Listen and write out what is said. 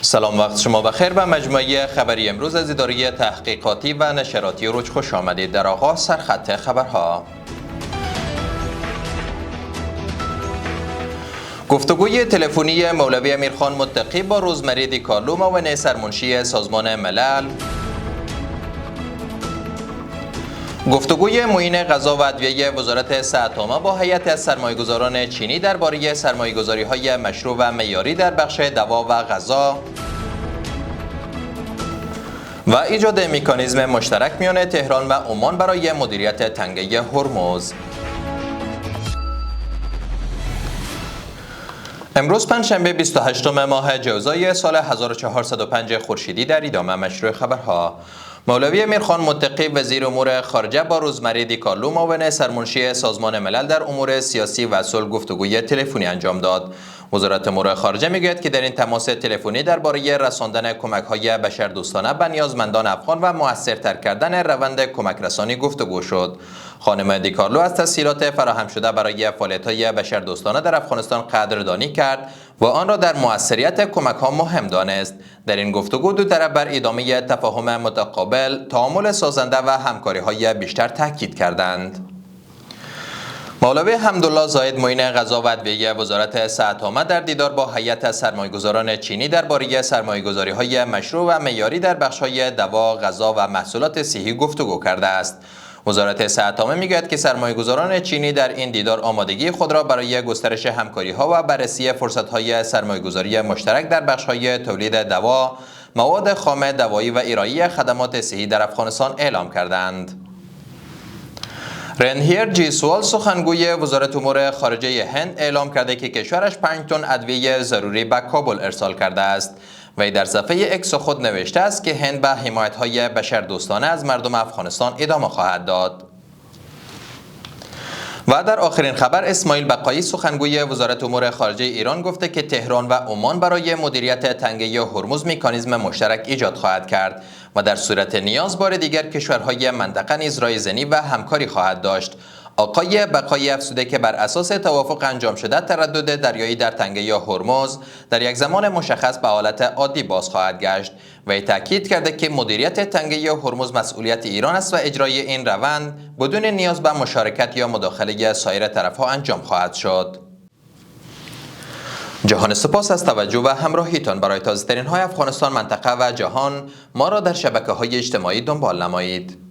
سلام، وقت شما بخیر. به مجموعه خبری امروز از اداره تحقیقاتی و نشراتی روج خوش آمدید. در آغاز سرخط خبرها: گفتگوی تلفنی مولوی امیرخان متقی با روزمری دیکارلو معاون سرمنشی سازمان ملل، گفتگوی معین غذا و ادویه وزارت صحت عامه با هیئت از سرمایه‌گذاران چینی درباره سرمایه‌گذاری‌های مشروع و معیاری در بخش دوا و غذا و ایجاد مکانیزم مشترک میان تهران و عمان برای مدیریت تنگه هرمز. امروز پنجشنبه 28 ماه جوزای سال 1405 خورشیدی در ادامه مشروع خبرها: مولوی امیرخان متقی وزیر امور خارجه با روزمری دیکارلو معاون سرمنشی سازمان ملل در امور سیاسی و صلح گفتگوی تلفنی انجام داد. وزارت امور خارجه میگوید که در این تماس تلفنی درباره رساندن کمک‌های بشردوستانه به نیازمندان افغان و مؤثرتر کردن روند کمک‌رسانی گفتگو شد. خانم دیکارلو از تسهیلات فراهم شده برای فعالیت‌های بشردوستانه در افغانستان قدردانی کرد و آن را در موثریت کمک‌ها مهم دانست. در این گفتگو دو طرف بر ادامه تفاهم متقابل، تعامل سازنده و همکاری‌های بیشتر تاکید کردند. مولوی حمدالله زاید معین غذا و ادویه وزارت صحت عامه در دیدار با هیئت از سرمایه‌گذاران چینی درباره سرمایه‌گذاری‌های مشروع و معیاری در بخش‌های دوا، غذا و محصولات صحی گفتگو کرده است. وزارت صحت عامه میگوید که سرمایه‌گذاران چینی در این دیدار آمادگی خود را برای گسترش همکاری‌ها و بررسی فرصت‌های سرمایه‌گذاری مشترک در بخش‌های تولید دوا، مواد خام دوایی و ارائه خدمات صحی در افغانستان اعلام کردند. رنهیر جیسوال سخنگوی وزارت امور خارجه هند اعلام کرده که کشورش 5 تن ادویه ضروری به کابل ارسال کرده است. وی در صفحه اکس خود نوشته است که هند به حمایت‌های بشردوستانه از مردم افغانستان ادامه خواهد داد. و در آخرین خبر، اسماعیل بقایی سخنگوی وزارت امور خارجه ایران گفته که تهران و عمان برای مدیریت تنگه هرمز مکانیزم مشترک ایجاد خواهد کرد و در صورت نیاز بار دیگر کشورهای منطقه نیز رایزنی و همکاری خواهد داشت. آقای بقایی افزوده که بر اساس توافق انجام شده تردد دریایی در تنگه هرمز در یک زمان مشخص به حالت عادی باز خواهد گشت. و تاکید کرده که مدیریت تنگه هرمز مسئولیت ایران است و اجرای این روند بدون نیاز به مشارکت یا مداخله سایر طرف‌ها انجام خواهد شد. جهان سپاس از توجه و همراهیتان. برای تازه‌ترین های افغانستان، منطقه و جهان ما را در شبکه‌های اجتماعی دنبال نمایید.